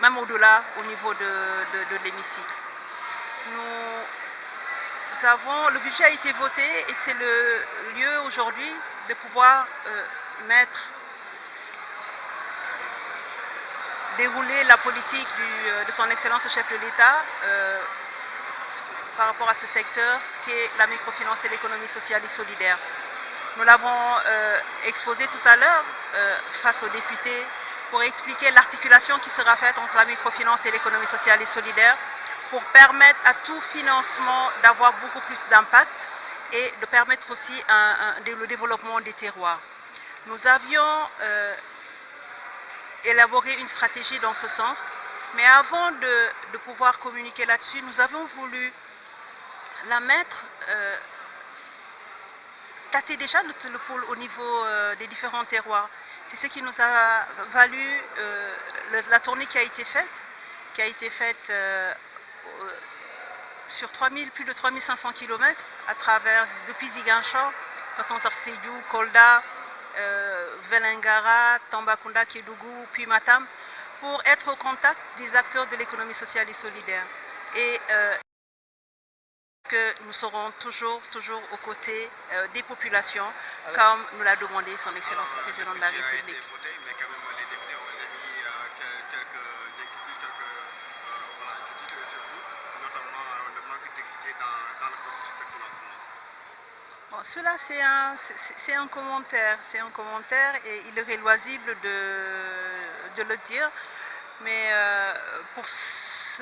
même au-delà au niveau de l'hémicycle. Le budget a été voté et c'est le lieu aujourd'hui de pouvoir dérouler la politique de son Excellence le chef de l'État par rapport à ce secteur qui est la microfinance et l'économie sociale et solidaire. Nous l'avons exposé tout à l'heure face aux députés pour expliquer l'articulation qui sera faite entre la microfinance et l'économie sociale et solidaire pour permettre à tout financement d'avoir beaucoup plus d'impact et de permettre aussi le développement des terroirs. Nous avions élaboré une stratégie dans ce sens, mais avant de pouvoir communiquer là-dessus, nous avons voulu la mettre, tâter déjà le pôle au niveau des différents terroirs. C'est ce qui nous a valu la tournée qui a été faite sur plus de 3500 km à travers, depuis Ziguinchor, passant par Sédhiou, Kolda, Vélingara, Tambacounda, Kédougou, puis Matam, pour être au contact des acteurs de l'économie sociale et solidaire. Et que nous serons toujours aux côtés des populations, comme nous l'a demandé son Excellence le Président de la République. Bon, cela c'est un commentaire, et il est loisible de le dire, mais pour ce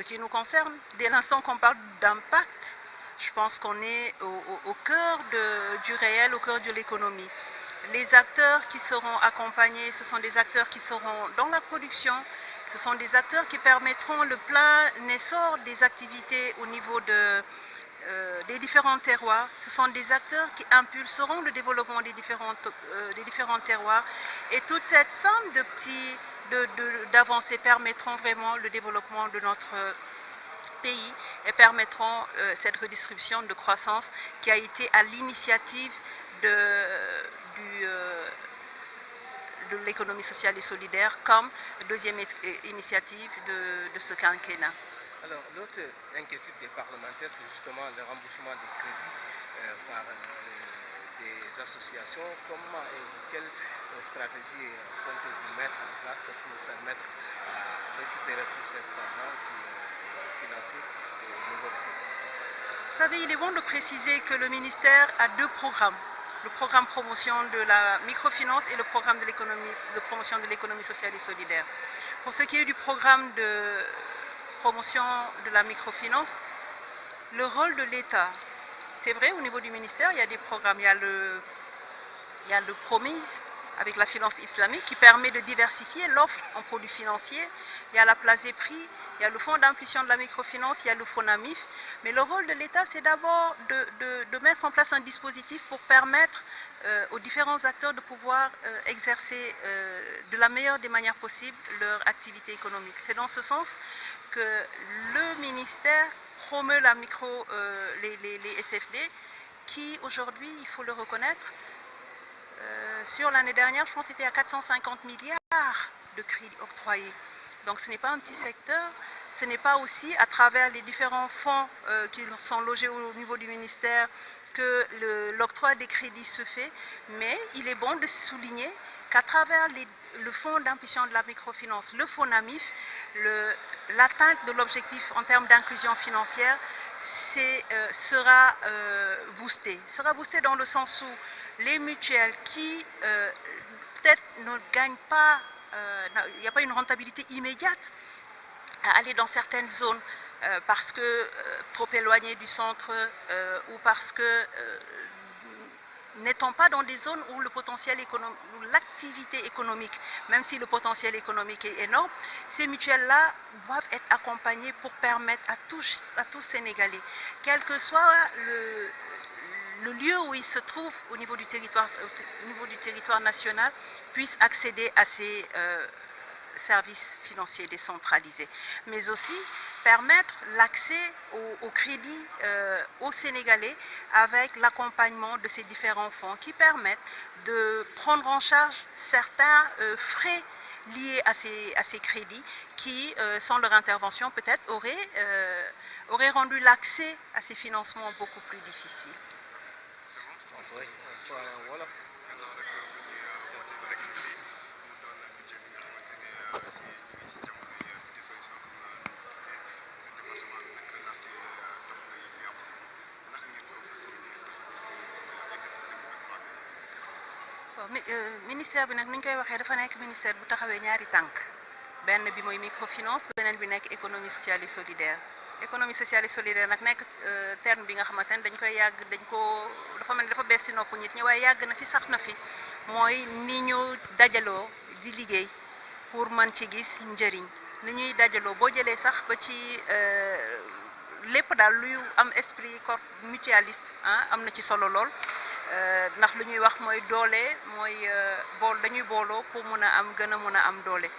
qui nous concerne, dès l'instant qu'on parle d'impact, je pense qu'on est au cœur du réel, au cœur de l'économie. Les acteurs qui seront accompagnés, ce sont des acteurs qui seront dans la production, ce sont des acteurs qui permettront le plein essor des activités au niveau des différents terroirs. Ce sont des acteurs qui impulseront le développement des différents terroirs. Et toute cette somme d'avancées permettront vraiment le développement de notre pays et permettront cette redistribution de croissance qui a été à l'initiative de l'économie sociale et solidaire comme deuxième initiative de ce quinquennat. Alors, l'autre inquiétude des parlementaires, c'est justement le remboursement des crédits par des associations. Comment et quelle stratégie comptez-vous mettre en place pour permettre à récupérer tout cet argent qui est financé au niveau de ces structures? Vous savez, il est bon de préciser que le ministère a deux programmes. Le programme promotion de la microfinance et le programme de promotion de l'économie sociale et solidaire. Pour ce qui est du programme de promotion de la microfinance, le rôle de l'État, c'est vrai, au niveau du ministère, il y a des programmes. Il y a le Promise avec la finance islamique qui permet de diversifier l'offre en produits financiers. Il y a la place des prix, il y a le fonds d'impulsion de la microfinance, il y a le FONAMIF. Mais le rôle de l'État, c'est d'abord de mettre en place un dispositif pour permettre aux différents acteurs de pouvoir exercer de la meilleure des manières possibles leur activité économique. C'est dans ce sens que le ministère promeut les SFD qui aujourd'hui, il faut le reconnaître, sur l'année dernière, je pense que c'était à 450 milliards de crédits octroyés. Donc ce n'est pas un petit secteur, ce n'est pas aussi à travers les différents fonds qui sont logés au niveau du ministère que l'octroi des crédits se fait, mais il est bon de souligner qu'à travers le fonds d'impulsion de la microfinance, le FONAMIF, l'atteinte de l'objectif en termes d'inclusion financière sera boostée. Sera boostée dans le sens où les mutuelles qui peut-être ne gagnent pas, il n'y a pas une rentabilité immédiate à aller dans certaines zones parce que trop éloignées du centre ou parce que n'étant pas dans des zones où le potentiel économique, où l'activité économique, même si le potentiel économique est énorme, ces mutuelles-là doivent être accompagnées pour permettre à tous Sénégalais, quel que soit le lieu où ils se trouvent au niveau du territoire national, puissent accéder à ces services financiers décentralisés, mais aussi permettre l'accès au crédit aux Sénégalais avec l'accompagnement de ces différents fonds qui permettent de prendre en charge certains frais liées à ces crédits qui, sans leur intervention, peut-être auraient rendu l'accès à ces financements beaucoup plus difficile. Ministère bi nag ni ñu koy waxee dafa nekk ministère bu taxawee ñaari tànk benn bi mooy microfinance beneen bi nekk économie sociale et solidaire. Économie sociale et solidaire nag nekk terme bi nga xamante ne dañ koy yàgg dafa mel ni dafa bees si nopp nit ñi waaye yàgg na fi sax na fi mooy ni ñu dajaloo di liggéey pour mën ci gis njëriñ ni ñuy dajaloo boo jëlee sax ba ci lépp daal luy am esprit mutualiste am na ci solo lool. ndax lu ñuy wax mooy doole mooy dañuy booloo pour mun a am doole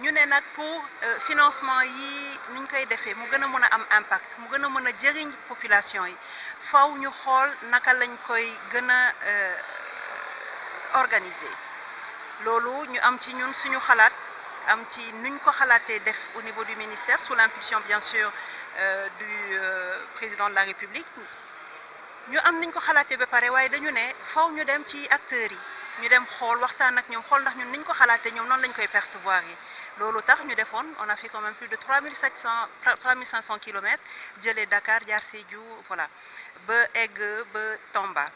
ñu ne nag pour financement yi niñ koy defee mu gën a mën a am impact mu gën a mën a jëriñ population yi faw ñu xool naka lañ koy gën a organiser loolu ñu am ci ñun suñu xalaat am ci nuñ ko xalaatee def au niveau du ministère sous l'impulsion bien sûr du président de la République ñu am niñ ko xalaatee ba pare waaye dañu ne faw ñu dem ci acteurs yi ñu dem xool waxtaan ak ñoom xool ndax ñun niñ ko xalaatee ñoom noonu lañ koy percevoir yi loolu tax ñu defoon on a fait quand même plus de 3500 kilomètres jëlee Dakar jaar Sédhiou voilà ba egg ba Tamba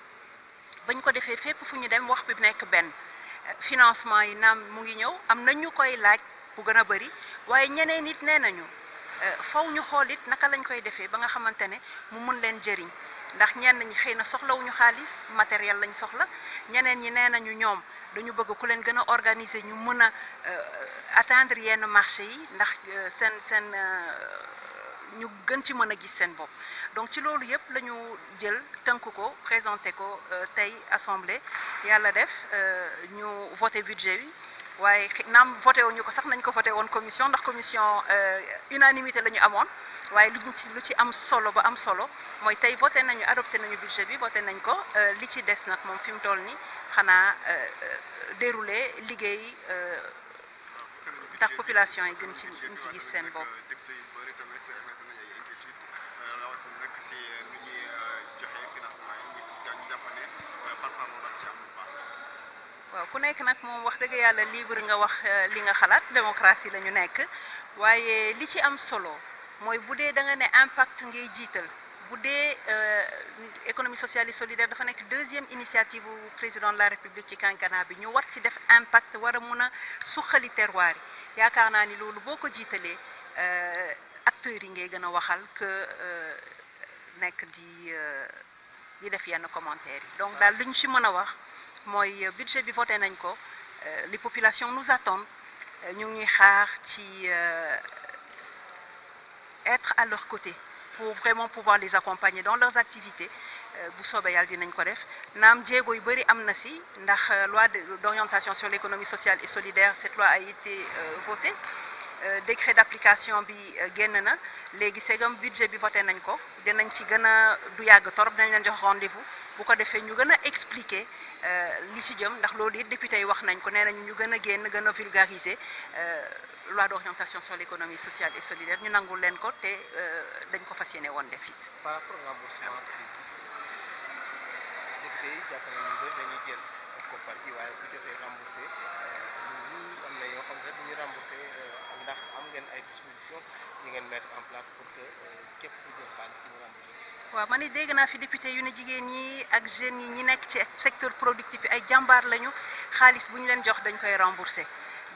bañ ko defee fépp fu ñu dem wax bi nekk benn financement yi naam mu ngi ñëw am na ñu koy laaj bu gën a bëri waaye ñeneen nit nee nañu faw ñu xool it naka lañ koy defee ba nga xamante ne mu mun leen jëriñ ndax ñenn ñi xëy na soxlawuñu xaalis matériel lañ soxla ñeneen ñi nee nañu ñoom dañu bëgg ku leen gën a organiser ñu mën a atteindre yenn marché yi ndax seen ñu gën ci mën a gis seen bopp donc ci loolu yëpp la ñu jël tënk ko présenté ko tey assemblée yàlla def ñu voté budget bi waaye naam voté wuñu ko sax nañ ko voté woon commission ndax commission unanimité la ñu amoon waaye lu ci am solo ba am solo mooy tey voté nañu adopté nañu budget bi voté nañ ko li ci des nag moom fi mu toll nii xanaa déroulé liggéey tax population yi gën ci gis seen bopp. waaw ku nekk nag moom wax dëgg yàlla libre nga wax li nga xalaat démocratie la ñu nekk waaye li ci am solo mooy bu dee da nga ne impact ngay jiital bu dee économie sociale et solidaire dafa nekk deuxième initiative bu président de la république ci quinquennat bi ñu war ci def impact war a mun a suqali terroir yi yaakaar naa ni loolu boo ko jiitalee acteurs yi ngay gën a waxal que nekk di def yenn commentaires yi donc daal lu ñu ci mën a wax mooy budget bi voté nañ ko les populations nous attendent ñu ngi ñuy xaar ci être à leur côté pour vraiment pouvoir les accompagner dans leurs activités bu soobee yàlla dinañ ko def naam jéego yu bëri am na si ndax loi d'orientation sur l'économie sociale et solidaire cette loi a été votée décret d'application bi génn na léegi segam budget bi voté nañ ko dinañ ci gën a du yàgg torop dañ leen jox rendez-vous bu ko defee ñu gën a expliquer li ci jëm ndax loolu it député yi wax nañ ko nee nañu ñu gën a génn gën a vulgariser loi d'orientation sur l'économie sociale et solidaire ñu nangul leen ko te dañ ko fas yéene woon def it. par rapport au remboursement député yi jàpp nañu dañuy jël koppar gi waaye bu jotee remboursé ñi am na yoo xam ne duñu remboursé ndax am ngeen ay dispositions yi ngeen mettre en place pour que képp ku jël xaalis ñu remboursé. waaw man it dégg naa fi député yu ne jigéen ñi ak jeunes yi ñi nekk ci secteur productif bi ay jàmbaar lañu xaalis bu ñu leen jox dañ koy remboursé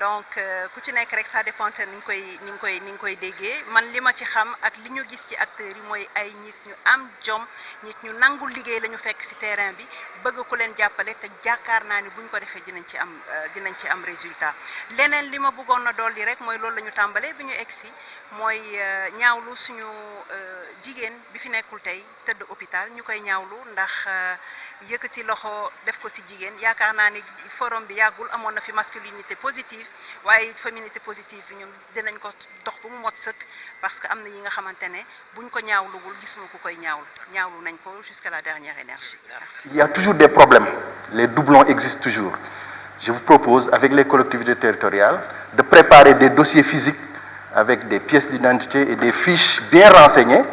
donc ku ci nekk rek ça dépend ni nga koy déggee man li ma ci xam ak li ñu gis ci acteurs yi mooy ay nit ñu am jom nit ñu nangul liggéey la ñu fekk ci terrain bi bëgg ku leen jàppale te jaakaar naa ni buñ ko defee dinañ ci am résultat leneen li ma bëggoon na dolli rek mooy loolu la ñu tàmbalee bi ñu egsi mooy ñaawlu suñu jigéen bi fi nekkul tey tëdd hôpital ñu koy ñaawlu ndax yëkkati loxo def ko ci jigéen yaakaar naa ni forum bi yàggul amoon na fi masculinité positive waaye féminité positive bi ñun dinañ ko dox ba mu mot sëkk parce que am na yi nga xamante ne buñ ko ñaawluwul gisuma ku koy ñaawlu nañ ko jusqu'à la dernière énergie. Merci. Il y a toujours des problèmes, les doublons existent toujours. Je vous propose avec les collectivités territoriales de préparer des dossiers physiques avec des pièces d'identité et des fiches bien renseignées